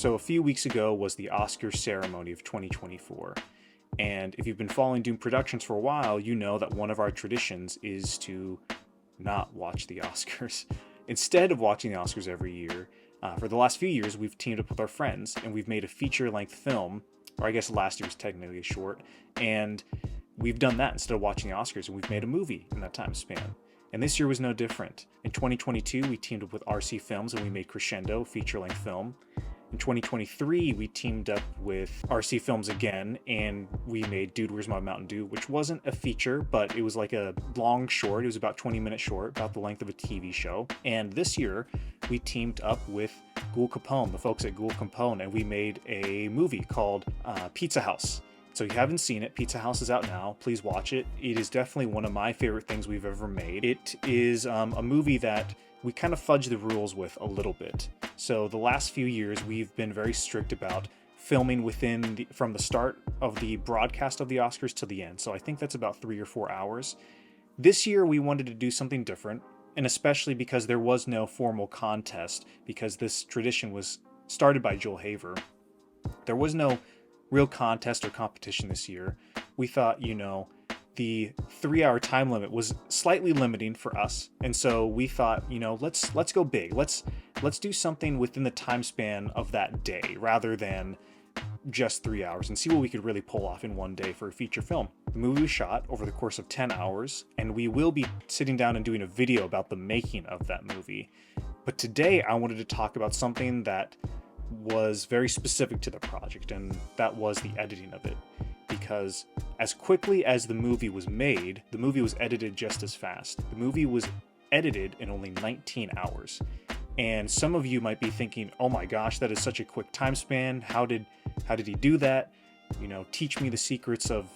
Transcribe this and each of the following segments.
So a few weeks ago was the Oscar ceremony of 2024. And if you've been following Doom Productions for a while, you know that one of our traditions is to not watch the Oscars. Instead of watching the Oscars every year, for the last few years, we've teamed up with our friends and we've made a feature-length film, or I guess last year was technically a short, and we've done that instead of watching the Oscars, and we've made a movie in that time span. And this year was no different. In 2022, we teamed up with RC Films and we made Crescendo, feature-length film. In 2023, we teamed up with RC Films again, and we made Dude, Where's My Mountain Dew, which wasn't a feature, but it was like a long short. It was about 20-minute short, about the length of a TV show. And this year, we teamed up with Ghoul Capone, the folks at Ghoul Capone, and we made a movie called Pizza House. So if you haven't seen it, Pizza House is out now. Please watch it. It is definitely one of my favorite things we've ever made. It is a movie that we kind of fudge the rules with a little bit. So the last few years, we've been very strict about filming from the start of the broadcast of the Oscars to the end. So I think that's about 3 or 4 hours. This year, we wanted to do something different, and especially because there was no formal contest, because this tradition was started by Joel Haver. There was no real contest or competition this year. We thought, the 3-hour time limit was slightly limiting for us, and so we thought, let's go big. Let's do something within the time span of that day rather than just 3 hours, and see what we could really pull off in one day for a feature film. The movie was shot over the course of 10 hours, and we will be sitting down and doing a video about the making of that movie. But today I wanted to talk about something that was very specific to the project, and that was the editing of it. Because as quickly as the movie was made, the movie was edited just as fast. The movie was edited in only 19 hours. And some of you might be thinking, oh my gosh, that is such a quick time span. How did he do that? Teach me the secrets of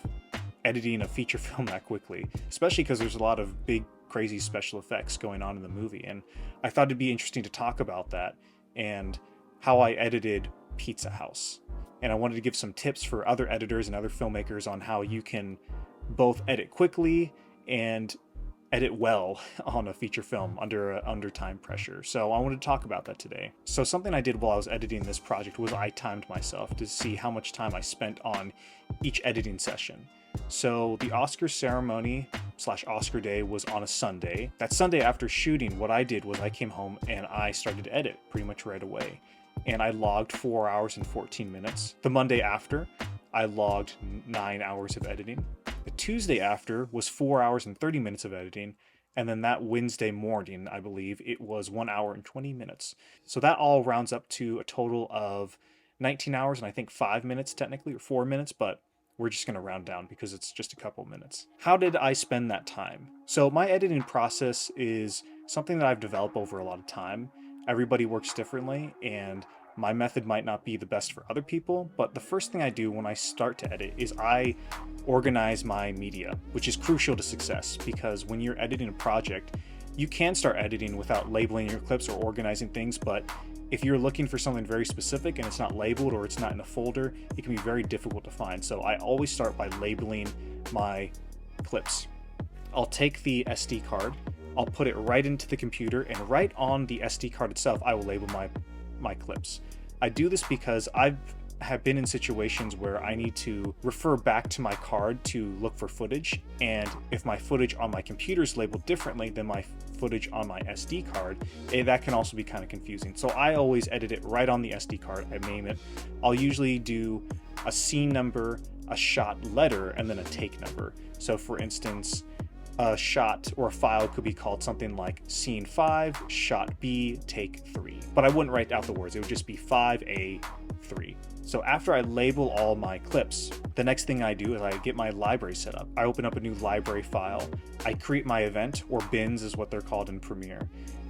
editing a feature film that quickly, especially because there's a lot of big, crazy special effects going on in the movie. And I thought it'd be interesting to talk about that and how I edited Pizza House. And I wanted to give some tips for other editors and other filmmakers on how you can both edit quickly and edit well on a feature film under time pressure. So I wanted to talk about that today. So something I did while I was editing this project was I timed myself to see how much time I spent on each editing session. So the Oscar ceremony / Oscar day was on a Sunday. That Sunday after shooting, what I did was I came home and I started to edit pretty much right away. And I logged 4 hours and 14 minutes. The Monday after, I logged 9 hours of editing. The Tuesday after was 4 hours and 30 minutes of editing. And then that Wednesday morning, I believe, it was 1 hour and 20 minutes. So that all rounds up to a total of 19 hours and I think 5 minutes technically, or 4 minutes, but we're just going to round down because it's just a couple minutes. How did I spend that time? So my editing process is something that I've developed over a lot of time. Everybody works differently, and my method might not be the best for other people, but the first thing I do when I start to edit is I organize my media, which is crucial to success, because when you're editing a project, you can start editing without labeling your clips or organizing things, but if you're looking for something very specific and it's not labeled or it's not in a folder, it can be very difficult to find. So I always start by labeling my clips. I'll take the SD card, I'll put it right into the computer, and right on the SD card itself, I will label my clips. I do this because I have been in situations where I need to refer back to my card to look for footage, and if my footage on my computer is labeled differently than my footage on my SD card, that can also be kind of confusing. So I always edit it right on the SD card. I name it. I'll usually do a scene number, a shot letter, and then a take number. So for instance, a shot or a file could be called something like scene 5, shot B, take 3. But I wouldn't write out the words, it would just be 5A3. So after I label all my clips, the next thing I do is I get my library set up. I open up a new library file. I create my event, or bins is what they're called in Premiere.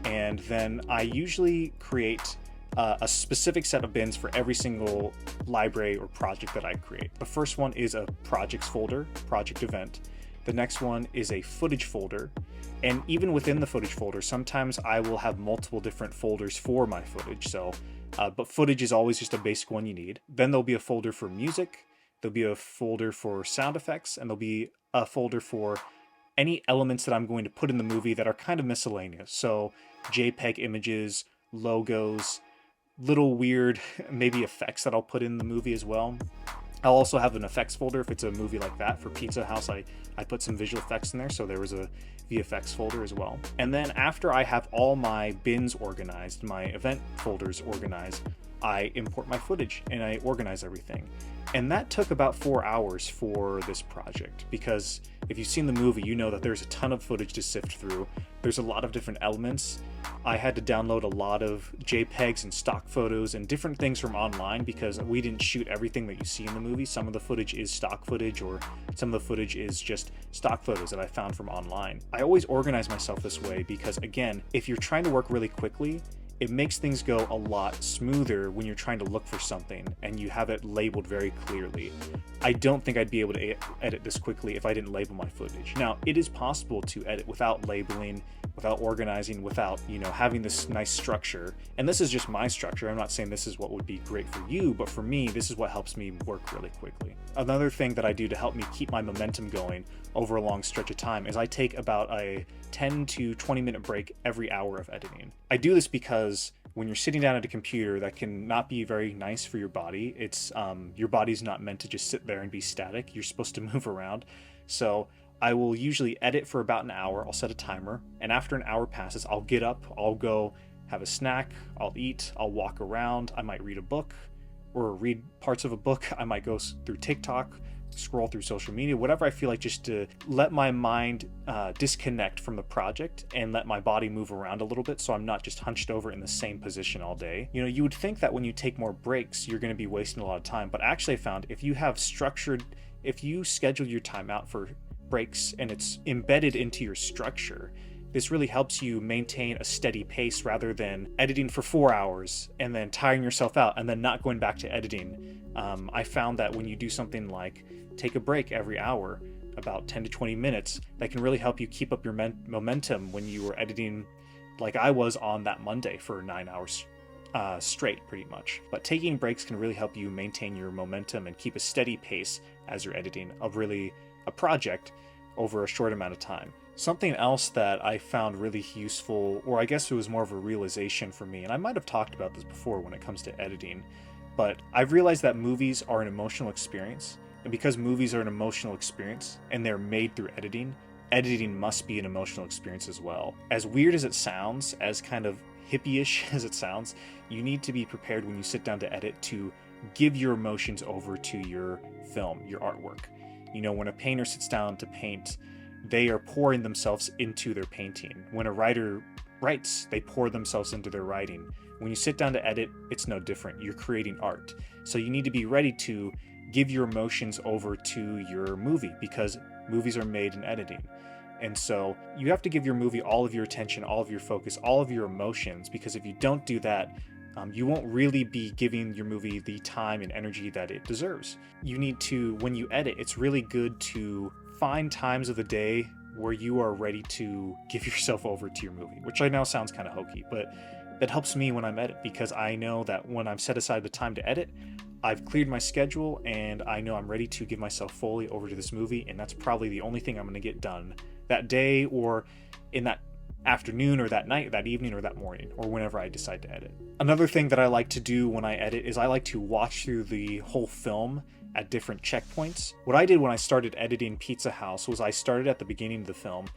And then I usually create a specific set of bins for every single library or project that I create. The first one is a projects folder, project event. The next one is a footage folder. And even within the footage folder, sometimes I will have multiple different folders for my footage. But footage is always just a basic one you need. Then there'll be a folder for music. There'll be a folder for sound effects, and there'll be a folder for any elements that I'm going to put in the movie that are kind of miscellaneous. So JPEG images, logos, little weird, maybe effects that I'll put in the movie as well. I'll also have an effects folder if it's a movie like that. For Pizza House, I put some visual effects in there, so there was a VFX folder as well. And then after I have all my bins organized, my event folders organized, I import my footage and I organize everything. And that took about 4 hours for this project, because if you've seen the movie, you know that there's a ton of footage to sift through. There's a lot of different elements. I had to download a lot of JPEGs and stock photos and different things from online, because we didn't shoot everything that you see in the movie. Some of the footage is stock footage, or some of the footage is just stock photos that I found from online. I always organize myself this way because, again, if you're trying to work really quickly, it makes things go a lot smoother when you're trying to look for something and you have it labeled very clearly. I don't think I'd be able to edit this quickly if I didn't label my footage. Now, it is possible to edit without labeling, without organizing, without, having this nice structure. And this is just my structure. I'm not saying this is what would be great for you, but for me, this is what helps me work really quickly. Another thing that I do to help me keep my momentum going over a long stretch of time is I take about a 10 to 20 minute break every hour of editing. I do this because when you're sitting down at a computer, that can not be very nice for your body. It's your body's not meant to just sit there and be static. You're supposed to move around. So I will usually edit for about an hour. I'll set a timer, and after an hour passes, I'll get up, I'll go have a snack, I'll eat, I'll walk around, I might read a book or read parts of a book. I might go through TikTok, scroll through social media, whatever I feel like, just to let my mind disconnect from the project and let my body move around a little bit, so I'm not just hunched over in the same position all day. You would think that when you take more breaks, you're going to be wasting a lot of time, but actually I found if you schedule your time out for breaks and it's embedded into your structure, this really helps you maintain a steady pace rather than editing for 4 hours and then tiring yourself out and then not going back to editing. I found that when you do something like take a break every hour, about 10 to 20 minutes, that can really help you keep up your momentum when you were editing like I was on that Monday for 9 hours straight, pretty much. But taking breaks can really help you maintain your momentum and keep a steady pace as you're editing a project over a short amount of time. Something else that I found really useful, or I guess it was more of a realization for me, and I might have talked about this before when it comes to editing, but I've realized that movies are an emotional experience, and because movies are an emotional experience and they're made through editing, editing must be an emotional experience as well. As weird as it sounds, as kind of hippie-ish as it sounds, you need to be prepared when you sit down to edit to give your emotions over to your film, your artwork. When a painter sits down to paint, they are pouring themselves into their painting. When a writer writes, they pour themselves into their writing. When you sit down to edit, it's no different. You're creating art. So you need to be ready to give your emotions over to your movie, because movies are made in editing. And so you have to give your movie all of your attention, all of your focus, all of your emotions, because if you don't do that, you won't really be giving your movie the time and energy that it deserves. You need to, when you edit, it's really good to find times of the day where you are ready to give yourself over to your movie, which I know sounds kind of hokey, but that helps me when I'm edit, because I know that when I've set aside the time to edit, I've cleared my schedule and I know I'm ready to give myself fully over to this movie, and that's probably the only thing I'm going to get done that day, or in that afternoon, or that night, that evening, or that morning, or whenever I decide to edit. Another thing that I like to do when I edit is I like to watch through the whole film at different checkpoints. What I did when I started editing Pizza House was I started at the beginning of the film,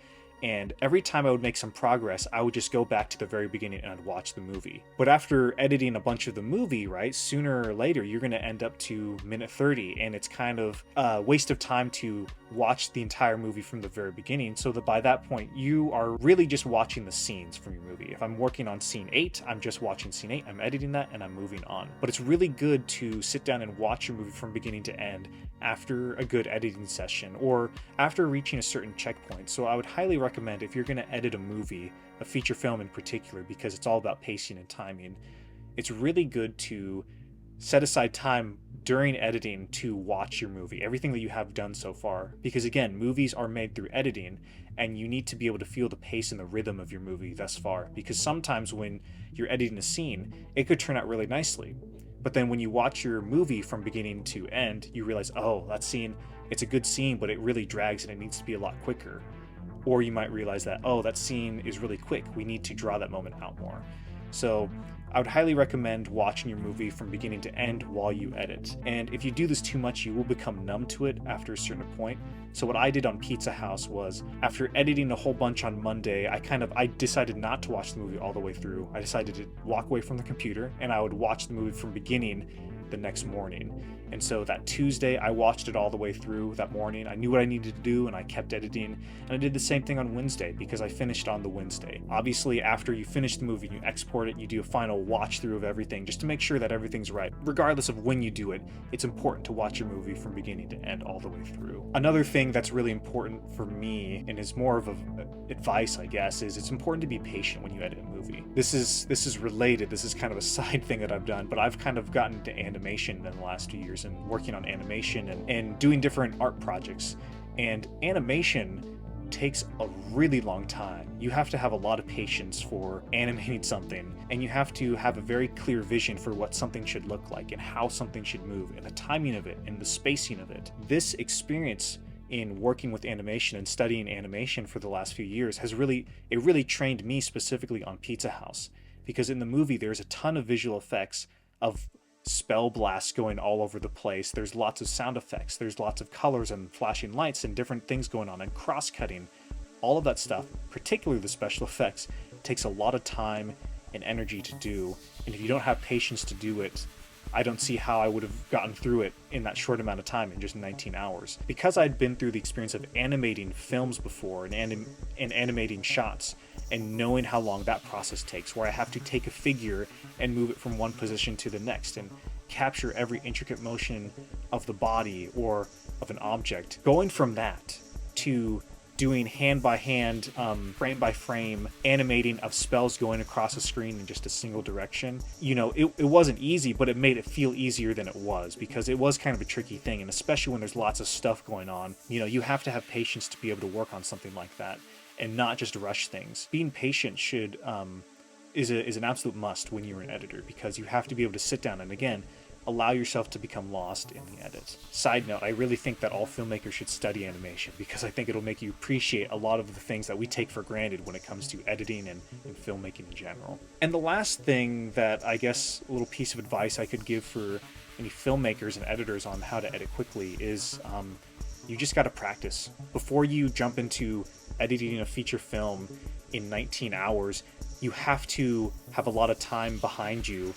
and every time I would make some progress, I would just go back to the very beginning and I'd watch the movie. But after editing a bunch of the movie, right, sooner or later, you're going to end up to minute 30, and it's kind of a waste of time to watch the entire movie from the very beginning, so that by that point, you are really just watching the scenes from your movie. If I'm working on scene 8, I'm just watching scene 8, I'm editing that, and I'm moving on. But it's really good to sit down and watch your movie from beginning to end after a good editing session, or after reaching a certain checkpoint. So I would highly recommend, if you're going to edit a movie, a feature film in particular, because it's all about pacing and timing, it's really good to set aside time during editing to watch your movie, everything that you have done so far, because again, movies are made through editing, and you need to be able to feel the pace and the rhythm of your movie thus far, because sometimes when you're editing a scene, it could turn out really nicely, but then when you watch your movie from beginning to end, you realize, oh, that scene, it's a good scene, but it really drags and it needs to be a lot quicker. Or you might realize that, oh, that scene is really quick, we need to draw that moment out more. So I would highly recommend watching your movie from beginning to end while you edit. And if you do this too much, you will become numb to it after a certain point. So what I did on Pizza House was, after editing a whole bunch on Monday, I decided not to watch the movie all the way through. I decided to walk away from the computer, and I would watch the movie from beginning the next morning. And so that Tuesday, I watched it all the way through that morning. I knew what I needed to do, and I kept editing. And I did the same thing on Wednesday, because I finished on the Wednesday. Obviously, after you finish the movie and you export it, you do a final watch through of everything just to make sure that everything's right. Regardless of when you do it, it's important to watch your movie from beginning to end all the way through. Another thing that's really important for me, and is more of advice, I guess, is it's important to be patient when you edit a movie. This is related. This is kind of a side thing that I've done, but I've kind of gotten into animation in the last few years and working on animation and doing different art projects. And animation takes a really long time. You have to have a lot of patience for animating something, and you have to have a very clear vision for what something should look like and how something should move and the timing of it and the spacing of it. This experience in working with animation and studying animation for the last few years has really trained me specifically on Pizza House, because in the movie there's a ton of visual effects of spell blasts going all over the place. There's lots of sound effects, there's lots of colors and flashing lights and different things going on, and cross-cutting. All of that stuff, particularly the special effects, takes a lot of time and energy to do, and if you don't have patience to do it, I don't see how I would have gotten through it in that short amount of time, in just 19 hours. Because I'd been through the experience of animating films before and animating shots, and knowing how long that process takes, where I have to take a figure and move it from one position to the next and capture every intricate motion of the body or of an object. Going from that to doing hand by hand, frame by frame animating of spells going across a screen in just a single direction, it wasn't easy, but it made it feel easier than it was, because it was kind of a tricky thing. And especially when there's lots of stuff going on, you have to have patience to be able to work on something like that and not just rush things. Being patient is an absolute must when you're an editor, because you have to be able to sit down and, again, allow yourself to become lost in the edits. Side note, I really think that all filmmakers should study animation, because I think it'll make you appreciate a lot of the things that we take for granted when it comes to editing and filmmaking in general. And the last thing that, I guess, a little piece of advice I could give for any filmmakers and editors on how to edit quickly is you just got to practice. Before you jump into editing a feature film in 19 hours, you have to have a lot of time behind you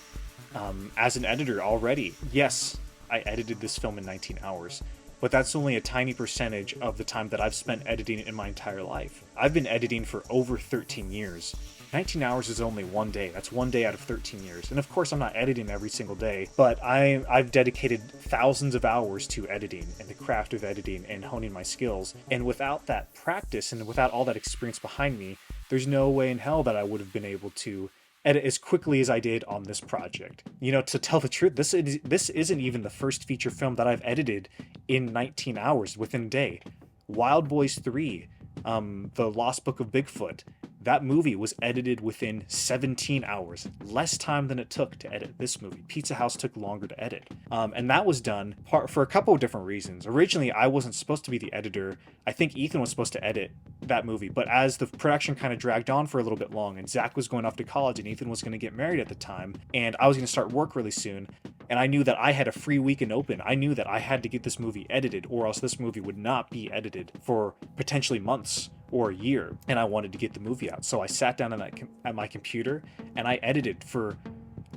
as an editor already. Yes, I edited this film in 19 hours, but that's only a tiny percentage of the time that I've spent editing in my entire life. I've been editing for over 13 years. 19 hours is only one day. That's one day out of 13 years. And of course, I'm not editing every single day, but I've dedicated thousands of hours to editing and the craft of editing and honing my skills. And without that practice and without all that experience behind me, there's no way in hell that I would have been able to edit as quickly as I did on this project. To tell the truth, this isn't even the first feature film that I've edited in 19 hours within a day. Wild Boys 3, The Lost Book of Bigfoot, that movie was edited within 17 hours, less time than it took to edit this movie. Pizza House took longer to edit. And that was done for a couple of different reasons. Originally, I wasn't supposed to be the editor. I think Ethan was supposed to edit that movie, but as the production kind of dragged on for a little bit long, and Zach was going off to college and Ethan was going to get married at the time, and I was going to start work really soon, and I knew that I had a free weekend open. I knew that I had to get this movie edited, or else this movie would not be edited for potentially months or a year, and I wanted to get the movie out. So I sat down at my computer and I edited for,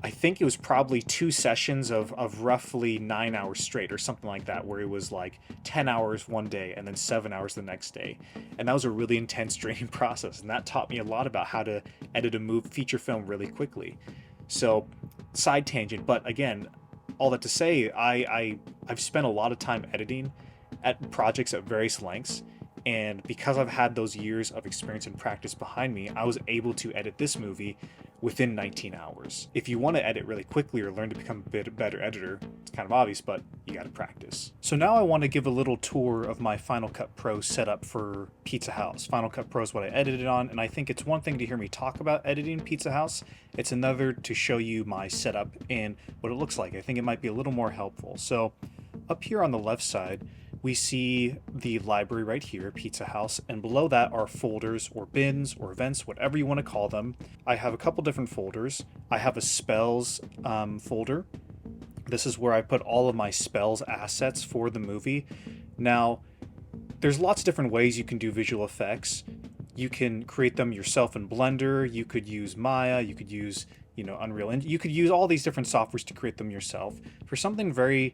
I think it was probably 2 sessions of roughly 9 hours straight or something like that, where it was like 10 hours one day and then 7 hours the next day. And that was a really intense, draining process, and that taught me a lot about how to edit a feature film really quickly. So, side tangent, but again, all that to say, I've spent a lot of time editing at projects at various lengths, and because I've had those years of experience and practice behind me, I was able to edit this movie within 19 hours. If you want to edit really quickly or learn to become a better editor, it's kind of obvious, but you got to practice. So now I want to give a little tour of my Final Cut Pro setup for Pizza House. Final Cut Pro is what I edited on, and I think it's one thing to hear me talk about editing Pizza House. It's another to show you my setup and what it looks like. I think it might be a little more helpful. So up here on the left side, we see the library right here, Pizza House, and below that are folders or bins or events, whatever you want to call them. I have a couple different folders. I have a spells folder. This is where I put all of my spells assets for the movie. Now, there's lots of different ways you can do visual effects. You can create them yourself in Blender. You could use Maya. You could use, Unreal. And you could use all these different softwares to create them yourself. For something very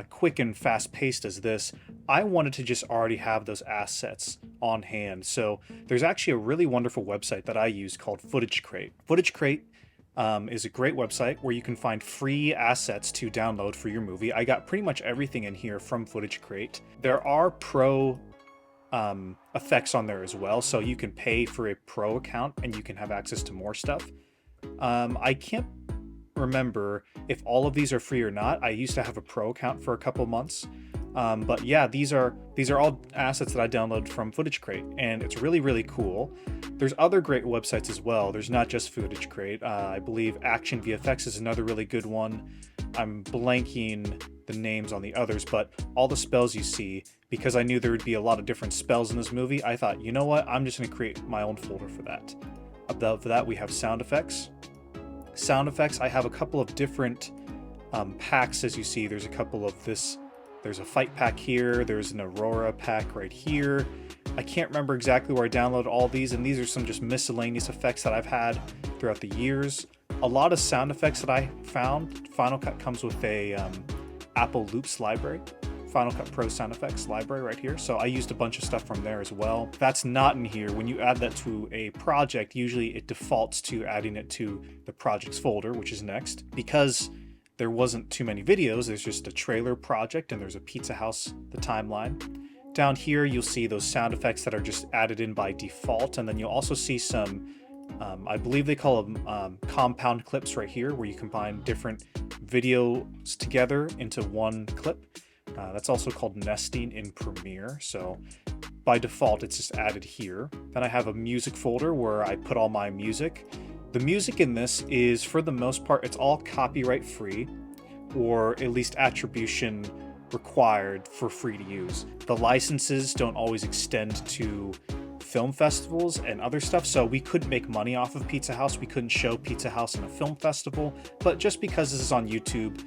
quick and fast-paced as this, I wanted to just already have those assets on hand. So there's actually a really wonderful website that I use called Footage Crate. Footage Crate is a great website where you can find free assets to download for your movie. I got pretty much everything in here from Footage Crate. There are pro effects on there as well, so you can pay for a pro account and you can have access to more stuff. I can't remember if all of these are free or not. I used to have a pro account for a couple months. But yeah, these are all assets that I downloaded from Footage Crate, and it's really, really cool. There's other great websites as well. There's not just Footage Crate. I believe Action VFX is another really good one. I'm blanking the names on the others, but all the spells you see, because I knew there would be a lot of different spells in this movie, I thought, you know what? I'm just going to create my own folder for that. Above that, we have sound effects. Sound effects, I have a couple of different packs, as you see. There's a couple of this. There's a fight pack here. There's an Aurora pack right here. I can't remember exactly where I downloaded all these, and these are some just miscellaneous effects that I've had throughout the years. A lot of sound effects that I found. Final Cut comes with a Apple Loops library. Final Cut Pro sound effects library right here. So I used a bunch of stuff from there as well. That's not in here. When you add that to a project, usually it defaults to adding it to the projects folder, which is next. Because there wasn't too many videos, there's just a trailer project and there's a Pizza House, the timeline. Down here, you'll see those sound effects that are just added in by default. And then you'll also see some, I believe they call them compound clips right here, where you combine different videos together into one clip. That's also called nesting in Premiere. So by default, it's just added here. Then I have a music folder where I put all my music. The music in this is, for the most part, it's all copyright free, or at least attribution required for free to use. The licenses don't always extend to film festivals and other stuff, so we couldn't make money off of Pizza House. We couldn't show Pizza House in a film festival, but just because this is on YouTube,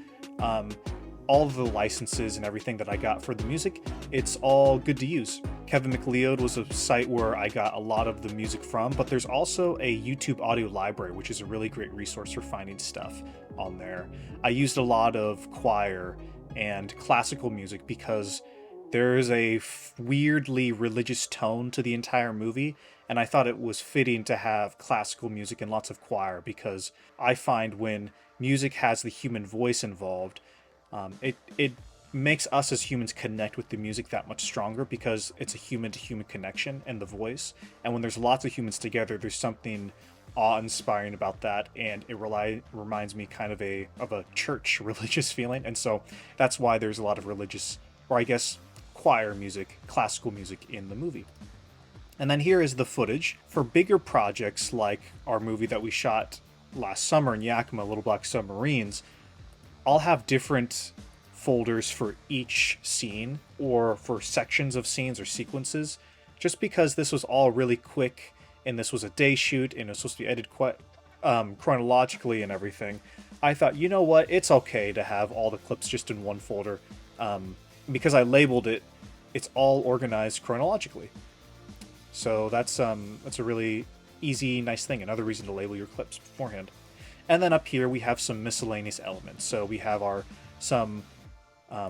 all of the licenses and everything that I got for the music, it's all good to use. Kevin MacLeod was a site where I got a lot of the music from, but there's also a YouTube audio library, which is a really great resource for finding stuff on there. I used a lot of choir and classical music because there's a weirdly religious tone to the entire movie, and I thought it was fitting to have classical music and lots of choir, because I find when music has the human voice involved, it makes us as humans connect with the music that much stronger, because it's a human-to-human connection and the voice. And when there's lots of humans together, there's something awe-inspiring about that, and it reminds me kind of a church religious feeling. And so that's why there's a lot of religious, or I guess choir music, classical music in the movie. And then here is the footage for bigger projects like our movie that we shot last summer in Yakima, Little Black Submarines. I'll have different folders for each scene, or for sections of scenes or sequences, just because this was all really quick and this was a day shoot and it was supposed to be edited quite chronologically and everything. I thought, you know what, it's okay to have all the clips just in one folder, because I labeled it, it's all organized chronologically. So that's a really easy, nice thing. Another reason to label your clips beforehand. And then up here we have some miscellaneous elements. So we have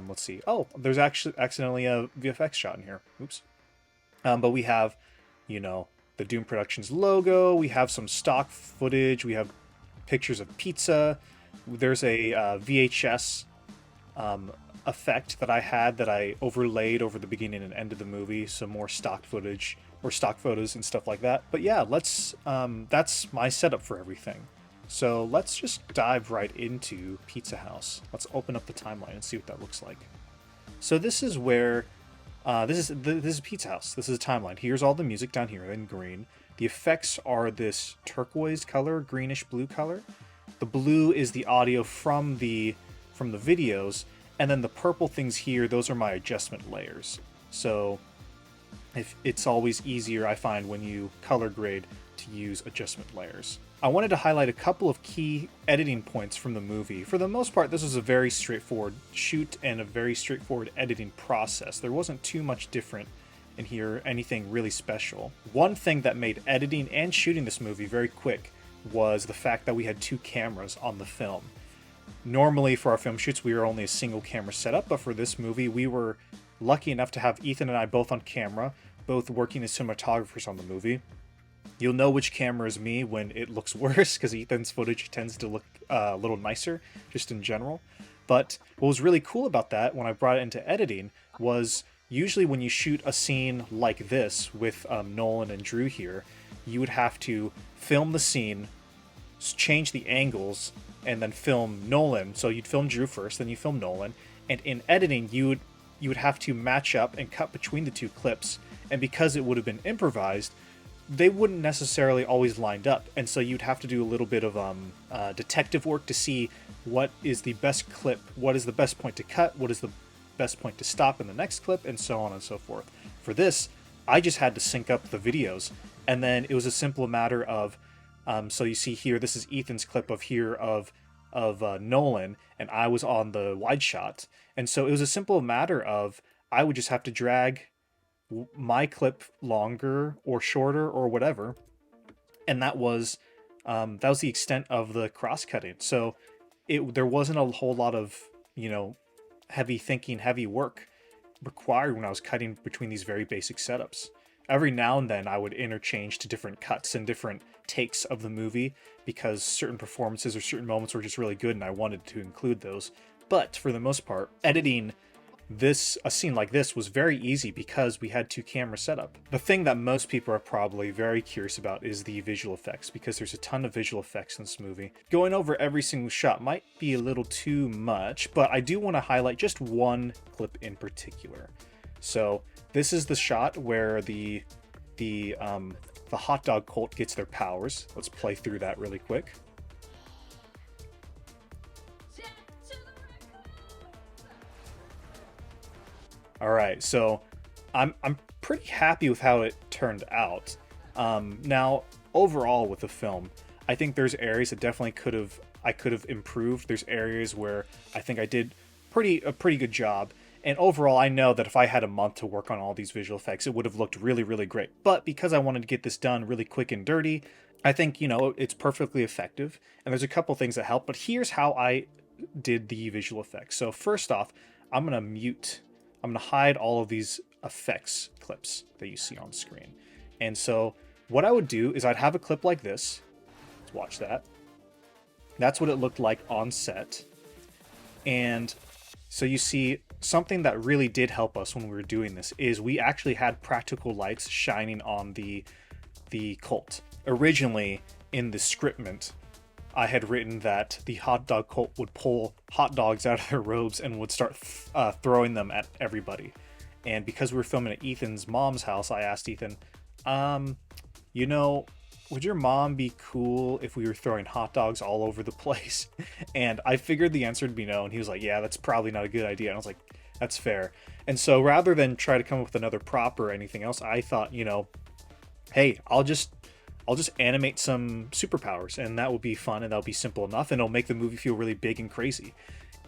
let's see. Oh, there's actually accidentally a VFX shot in here. Oops. But we have, the Doom Productions logo. We have some stock footage. We have pictures of pizza. There's a VHS effect that I had that I overlaid over the beginning and end of the movie. Some more stock footage or stock photos and stuff like that. But yeah, that's my setup for everything. So let's just dive right into Pizza House. Let's open up the timeline and see what that looks like. So this is where, this is Pizza House. This is a timeline. Here's all the music down here in green. The effects are this turquoise color, greenish blue color. The blue is the audio from the videos, And then the purple things here, those are my adjustment layers. So if it's always easier, I find, when you color grade to use adjustment layers. I wanted to highlight a couple of key editing points from the movie. For the most part, this was a very straightforward shoot and a very straightforward editing process. There wasn't too much different in here, anything really special. One thing that made editing and shooting this movie very quick was the fact that we had 2 cameras on the film. Normally for our film shoots, we were only a single camera setup, but for this movie, we were lucky enough to have Ethan and I both on camera, both working as cinematographers on the movie. You'll know which camera is me when it looks worse, because Ethan's footage tends to look a little nicer, just in general. But what was really cool about that, when I brought it into editing, was usually when you shoot a scene like this with Nolan and Drew here, you would have to film the scene, change the angles, and then film Nolan. So you'd film Drew first, then you film Nolan. And in editing, you would have to match up and cut between the 2 clips. And because it would have been improvised, they wouldn't necessarily always lined up, and so you'd have to do a little bit of detective work to see what is the best clip, what is the best point to cut, what is the best point to stop in the next clip, and so on and so forth. For this, I just had to sync up the videos, and then it was a simple matter of, so you see here, this is Ethan's clip of Nolan, and I was on the wide shot, and so it was a simple matter of, I would just have to drag my clip longer or shorter or whatever, and that was the extent of the cross-cutting. So there wasn't a whole lot of, heavy thinking, heavy work required when I was cutting between these very basic setups. Every now and then I would interchange to different cuts and different takes of the movie because certain performances or certain moments were just really good and I wanted to include those. But for the most part, editing a scene like this was very easy because we had 2 cameras set up. The thing that most people are probably very curious about is the visual effects, because there's a ton of visual effects in this movie. Going over every single shot might be a little too much, but I do want to highlight just one clip in particular. So this is the shot where the hot dog cult gets their powers. Let's play through that really quick. All right, so I'm pretty happy with how it turned out. Now, overall with the film, I think there's areas that definitely I could have improved. There's areas where I think I did a pretty good job. And overall, I know that if I had a month to work on all these visual effects, it would have looked really, really great. But because I wanted to get this done really quick and dirty, I think, it's perfectly effective. And there's a couple things that help, but here's how I did the visual effects. So first off, I'm going to hide all of these effects clips that you see on screen. And so what I would do is I'd have a clip like this. Let's watch that. That's what it looked like on set. And so you see, something that really did help us when we were doing this is we actually had practical lights shining on the cult. Originally, in the scriptment, I had written that the hot dog cult would pull hot dogs out of their robes and would start throwing them at everybody. And because we were filming at Ethan's mom's house, I asked Ethan, would your mom be cool if we were throwing hot dogs all over the place? And I figured the answer would be no. And he was like, yeah, that's probably not a good idea. And I was like, that's fair. And so rather than try to come up with another prop or anything else, I thought, hey, I'll just animate some superpowers, and that will be fun, and that'll be simple enough, and it'll make the movie feel really big and crazy.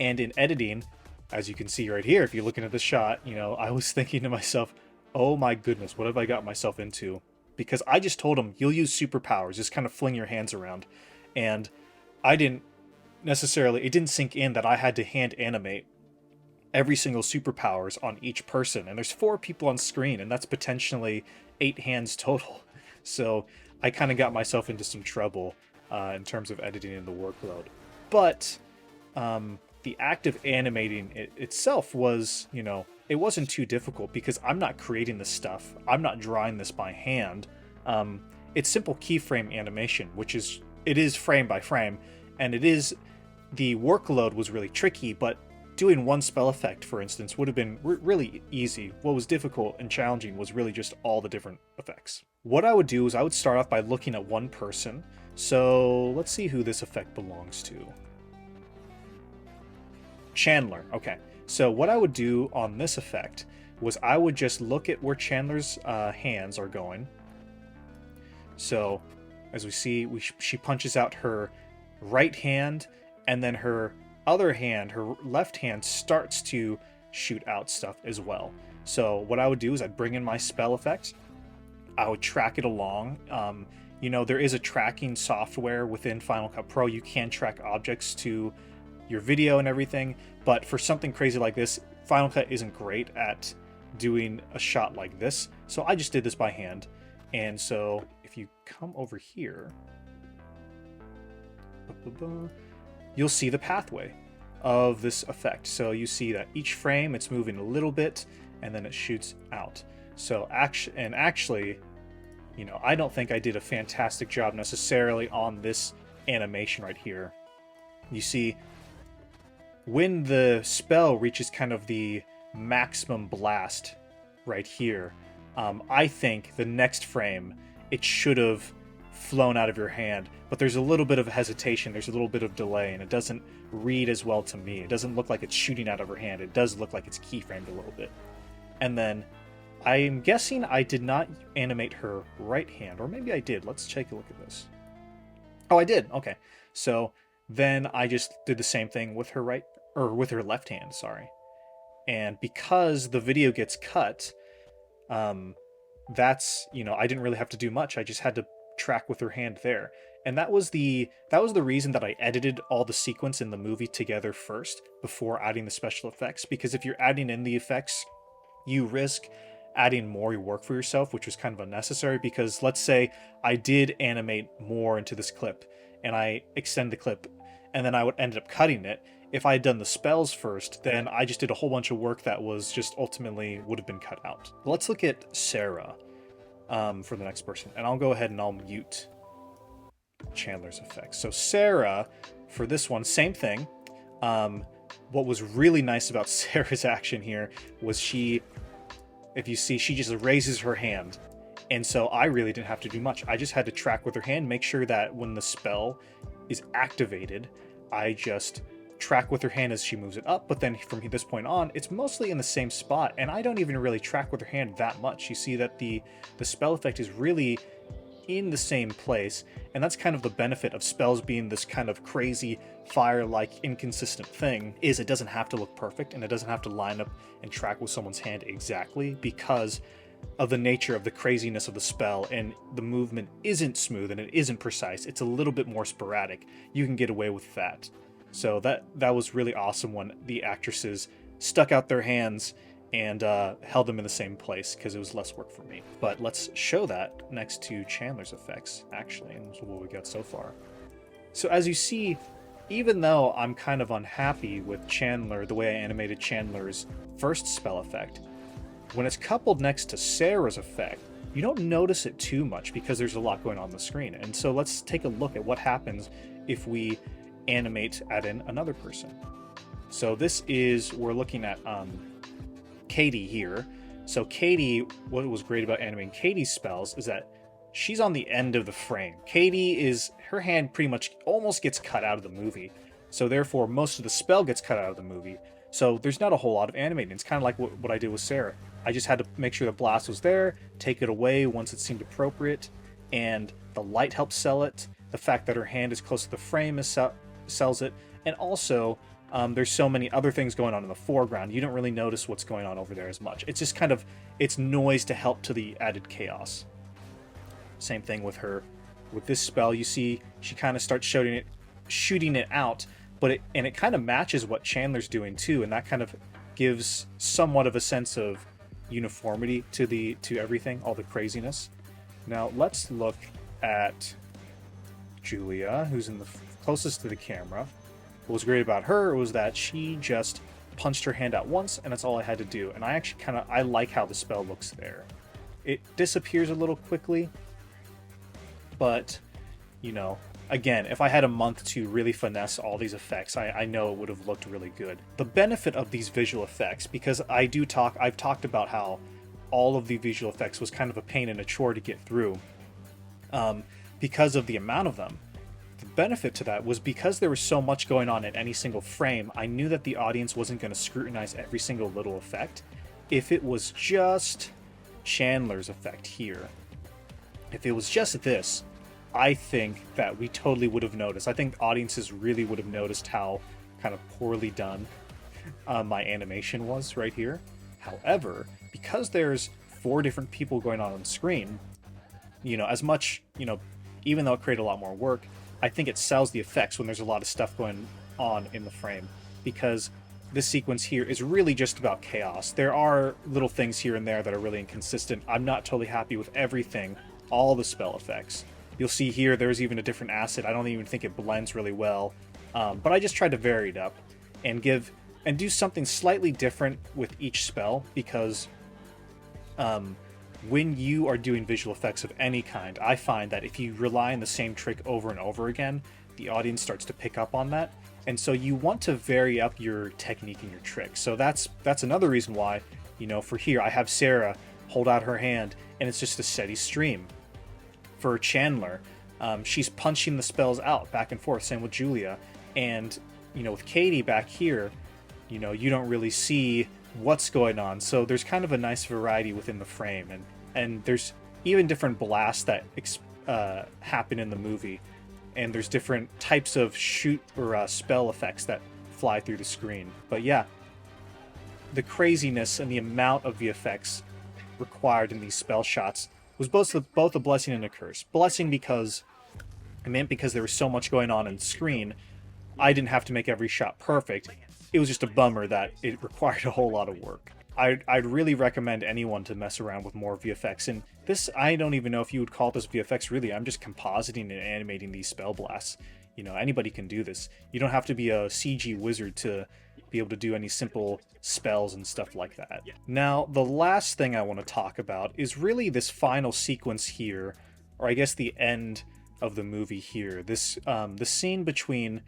And in editing, as you can see right here, if you're looking at the shot, I was thinking to myself, oh my goodness, what have I got myself into? Because I just told him, you'll use superpowers, just kind of fling your hands around. And it didn't sink in that I had to hand animate every single superpowers on each person. And there's 4 people on screen, and that's potentially 8 hands total. So I kind of got myself into some trouble in terms of editing and the workload. But the act of animating itself was, it wasn't too difficult because I'm not creating this stuff. I'm not drawing this by hand. It's simple keyframe animation, it is frame by frame, and the workload was really tricky, but doing one spell effect, for instance, would have been really easy. What was difficult and challenging was really just all the different effects. What I would do is I would start off by looking at one person. So let's see who this effect belongs to. Chandler. Okay. So what I would do on this effect was I would just look at where Chandler's hands are going. So as we see, she punches out her right hand, and then her other hand, her left hand, starts to shoot out stuff as well. So what I would do is I'd bring in my spell effect. I would track it along. There is a tracking software within Final Cut Pro. You can track objects to your video and everything, but for something crazy like this, Final Cut isn't great at doing a shot like this. So I just did this by hand. And so if you come over here, you'll see the pathway of this effect. So you see that each frame it's moving a little bit and then it shoots out. So actually, I don't think I did a fantastic job necessarily on this animation right here. You see, when the spell reaches kind of the maximum blast right here, I think the next frame it should have flown out of your hand, but there's a little bit of hesitation, there's a little bit of delay, and it doesn't read as well to me. It doesn't look like it's shooting out of her hand. It does look like it's keyframed a little bit. And then I'm guessing I did not animate her right hand, or maybe I did. Let's take a look at this. Oh, I did. Okay. So then I just did the same thing with her with her left hand, sorry. And because the video gets cut, that's, I didn't really have to do much. I just had to track with her hand there. And that was the reason that I edited all the sequence in the movie together first before adding the special effects, because if you're adding in the effects, you risk adding more work for yourself, which was kind of unnecessary. Because let's say I did animate more into this clip and I extend the clip and then I would end up cutting it. If I had done the spells first, then I just did a whole bunch of work that was just ultimately would have been cut out. Let's look at Sarah for the next person, and I'll go ahead and I'll mute Chandler's effects. So Sarah, for this one, same thing. What was really nice about Sarah's action here was if you see, she just raises her hand. And so I really didn't have to do much. I just had to track with her hand, make sure that when the spell is activated, I just track with her hand as she moves it up. But then from this point on, it's mostly in the same spot, and I don't even really track with her hand that much. You see that the spell effect is really in the same place, and that's kind of the benefit of spells being this kind of crazy fire-like inconsistent thing, is it doesn't have to look perfect, and it doesn't have to line up and track with someone's hand exactly, because of the nature of the craziness of the spell, and the movement isn't smooth and it isn't precise. It's a little bit more sporadic. You can get away with that. So that was really awesome when the actresses stuck out their hands and held them in the same place, because it was less work for me. But let's show that next to Chandler's effects, actually, and what we got so far. So as you see, even though I'm kind of unhappy with Chandler, the way I animated Chandler's first spell effect, when it's coupled next to Sarah's effect, you don't notice it too much because there's a lot going on the screen. And so let's take a look at what happens if we add in another person. So we're looking at Katie here. So Katie, what was great about animating Katie's spells is that she's on the end of the frame. Her hand pretty much almost gets cut out of the movie. So therefore, most of the spell gets cut out of the movie. So there's not a whole lot of animating. It's kind of like what I did with Sarah. I just had to make sure the blast was there, take it away once it seemed appropriate, and the light helps sell it. The fact that her hand is close to the frame sells it. And also, there's so many other things going on in the foreground. You don't really notice what's going on over there as much. It's just kind of, it's noise to help to the added chaos. Same thing with her. With this spell, you see she kind of starts shooting it out, but it kind of matches what Chandler's doing too, and that kind of gives somewhat of a sense of uniformity to everything, all the craziness. Now let's look at Julia, who's in the closest to the camera. What was great about her was that she just punched her hand out once, and that's all I had to do. And I actually I like how the spell looks there. It disappears a little quickly, but again, if I had a month to really finesse all these effects, I know it would have looked really good. The benefit of these visual effects, because I've talked about how all of the visual effects was kind of a pain and a chore to get through, because of the amount of them. the benefit to that was because there was so much going on in any single frame, I knew that the audience wasn't going to scrutinize every single little effect. If it was just Chandler's effect here, if it was just this, I think that we totally would have noticed. I think audiences really would have noticed how kind of poorly done my animation was right here. However, because there's 4 different people going on screen, as much, even though it created a lot more work, I think it sells the effects when there's a lot of stuff going on in the frame, because this sequence here is really just about chaos. There are little things here and there that are really inconsistent. I'm not totally happy with everything, all the spell effects. You'll see here there's even a different acid. I don't even think it blends really well, but I just tried to vary it up and do something slightly different with each spell, because when you are doing visual effects of any kind, I find that if you rely on the same trick over and over again, the audience starts to pick up on that. And so you want to vary up your technique and your trick. So that's another reason why, for here, I have Sarah hold out her hand, and it's just a steady stream. For Chandler, she's punching the spells out back and forth, same with Julia. And, with Katie back here, you don't really see what's going on, so there's kind of a nice variety within the frame, and there's even different blasts that happen in the movie, and there's different types of shoot or spell effects that fly through the screen. But yeah, the craziness and the amount of the effects required in these spell shots was both a blessing and a curse. Blessing because there was so much going on screen, I didn't have to make every shot perfect. It was just a bummer that it required a whole lot of work. I'd really recommend anyone to mess around with more VFX. And this, I don't even know if you would call this VFX really. I'm just compositing and animating these spell blasts. Anybody can do this. You don't have to be a CG wizard to be able to do any simple spells and stuff like that. Now, the last thing I want to talk about is really this final sequence here, or I guess the end of the movie here. This the scene between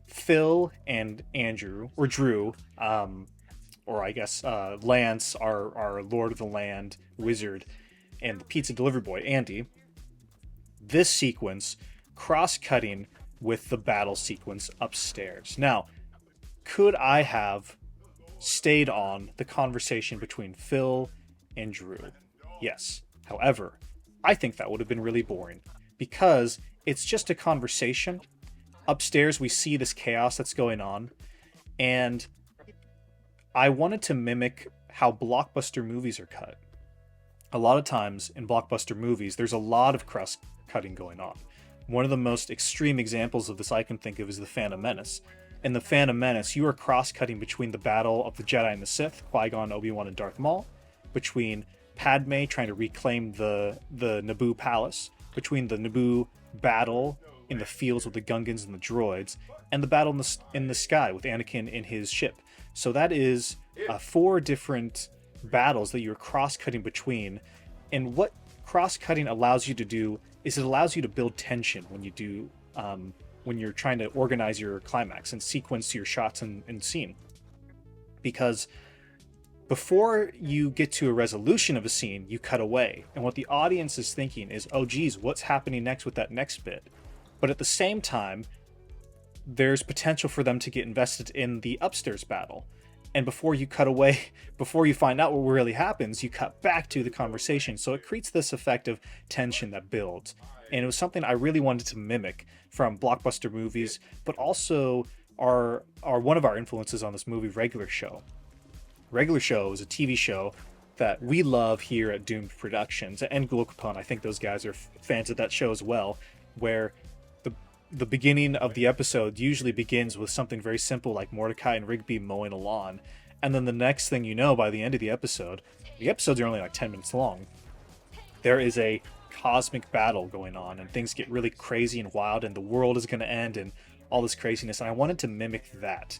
Phil and Andrew, or Drew, or I guess Lance, our Lord of the Land wizard, and the pizza delivery boy, Andy. This sequence cross-cutting with the battle sequence upstairs. Now, could I have stayed on the conversation between Phil and Drew? Yes. However, I think that would have been really boring, because it's just a conversation. Upstairs, we see this chaos that's going on, and I wanted to mimic how blockbuster movies are cut. A lot of times in blockbuster movies, there's a lot of cross-cutting going on. One of the most extreme examples of this I can think of is The Phantom Menace. In The Phantom Menace, you are cross-cutting between the battle of the Jedi and the Sith, Qui-Gon, Obi-Wan, and Darth Maul, between Padme trying to reclaim the Naboo palace, between the Naboo battle in the fields with the Gungans and the droids, and the battle in the sky with Anakin in his ship. So that is 4 different battles that you're cross-cutting between. And what cross-cutting allows you to do is it allows you to build tension when you do when you're trying to organize your climax and sequence your shots and scene. Because before you get to a resolution of a scene, you cut away. And what the audience is thinking is, oh geez, what's happening next with that next bit? But at the same time, there's potential for them to get invested in the upstairs battle. And before you cut away, before you find out what really happens, you cut back to the conversation. So it creates this effect of tension that builds. And it was something I really wanted to mimic from blockbuster movies, but also are one of our influences on this movie, Regular Show. Regular Show is a TV show that we love here at Doomed Productions, and Ghoul Capone. I think those guys are fans of that show as well, where the beginning of the episode usually begins with something very simple like Mordecai and Rigby mowing a lawn, and then the next thing you know, by the end of the episodes are only like 10 minutes long, there is a cosmic battle going on, and things get really crazy and wild, and the world is going to end, and all this craziness, and I wanted to mimic that.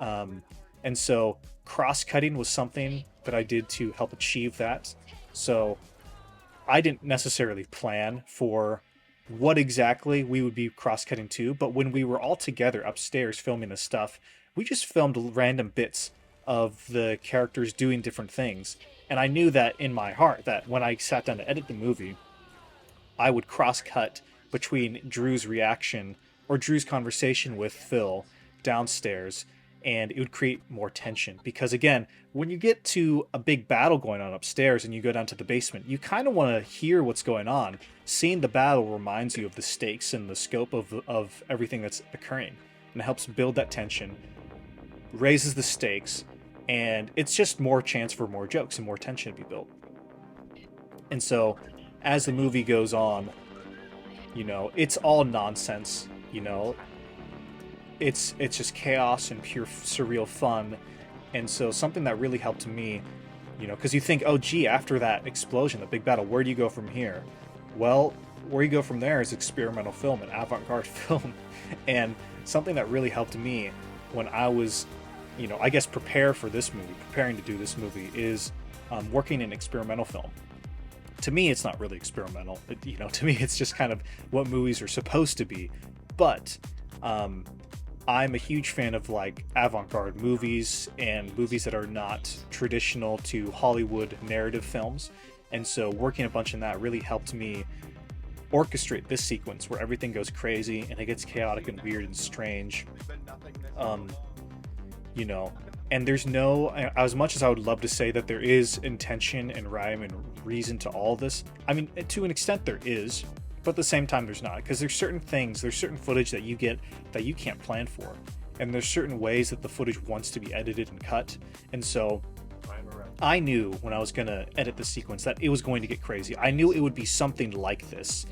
And so cross-cutting was something that I did to help achieve that. So I didn't necessarily plan for what exactly we would be cross-cutting to, but when we were all together upstairs filming this stuff, we just filmed random bits of the characters doing different things. And I knew that in my heart that when I sat down to edit the movie, I would cross-cut between Drew's reaction or Drew's conversation with Phil downstairs, and it would create more tension. Because again, when you get to a big battle going on upstairs and you go down to the basement, you kind of want to hear what's going on. Seeing the battle reminds you of the stakes and the scope of everything that's occurring, and it helps build that tension, raises the stakes, and it's just more chance for more jokes and more tension to be built. And so as the movie goes on, you know, it's all nonsense, you know, it's just chaos and pure surreal fun. And so something that really helped me, you know, because you think, oh gee, after that explosion, the big battle, where do you go from here? Well, where you go from there is experimental film and avant-garde film. And something that really helped me when I was, you know, I guess preparing to do this movie, is working in experimental film. To me, it's not really experimental. You know, to me, it's just kind of what movies are supposed to be. But I'm a huge fan of like avant-garde movies and movies that are not traditional to Hollywood narrative films. And so working a bunch in that really helped me orchestrate this sequence where everything goes crazy and it gets chaotic and weird and strange. You know, and there's no, as much as I would love to say that there is intention and rhyme and reason to all this, I mean, to an extent there is, but at the same time there's not, because there's certain footage that you get that you can't plan for, and there's certain ways that the footage wants to be edited and cut. And so I knew when I was going to edit the sequence that it was going to get crazy. I knew it would be something like this.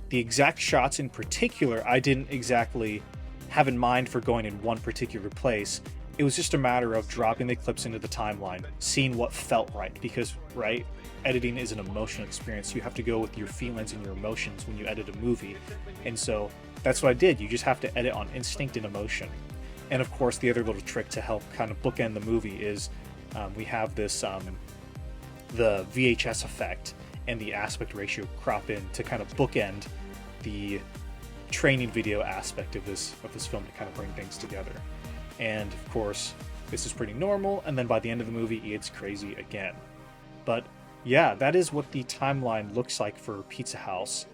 The exact shots in particular I didn't exactly have in mind for going in one particular place. It was just a matter of dropping the clips into the timeline, seeing what felt right, because, right, editing is an emotional experience. You have to go with your feelings and your emotions when you edit a movie. And so that's what I did. You just have to edit on instinct and emotion. And of course, the other little trick to help kind of bookend the movie is we have this, the VHS effect and the aspect ratio crop in to kind of bookend the training video aspect of this film to kind of bring things together. And of course, this is pretty normal, and then by the end of the movie, it's crazy again. But yeah, that is what the timeline looks like for Pizza House.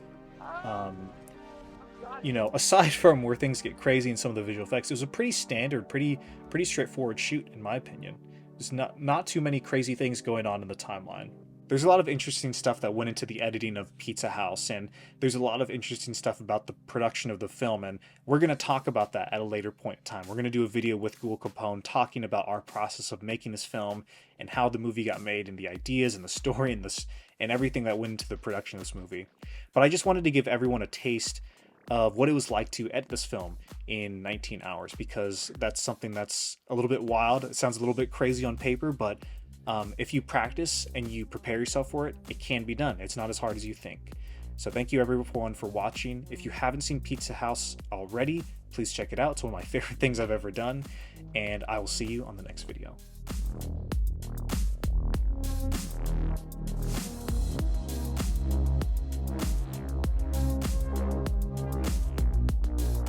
You know, aside from where things get crazy and some of the visual effects, it was a pretty standard, pretty straightforward shoot, in my opinion. There's not too many crazy things going on in the timeline. There's a lot of interesting stuff that went into the editing of Pizza House, and there's a lot of interesting stuff about the production of the film, and we're going to talk about that at a later point in time. We're going to do a video with Google Capone talking about our process of making this film and how the movie got made and the ideas and the story and everything that went into the production of this movie. But I just wanted to give everyone a taste of what it was like to edit this film in 19 hours, because that's something that's a little bit wild. It sounds a little bit crazy on paper, but if you practice and you prepare yourself for it, it can be done. It's not as hard as you think. So thank you everyone for watching. If you haven't seen Pizza House already, please check it out. It's one of my favorite things I've ever done, and I will see you on the next video.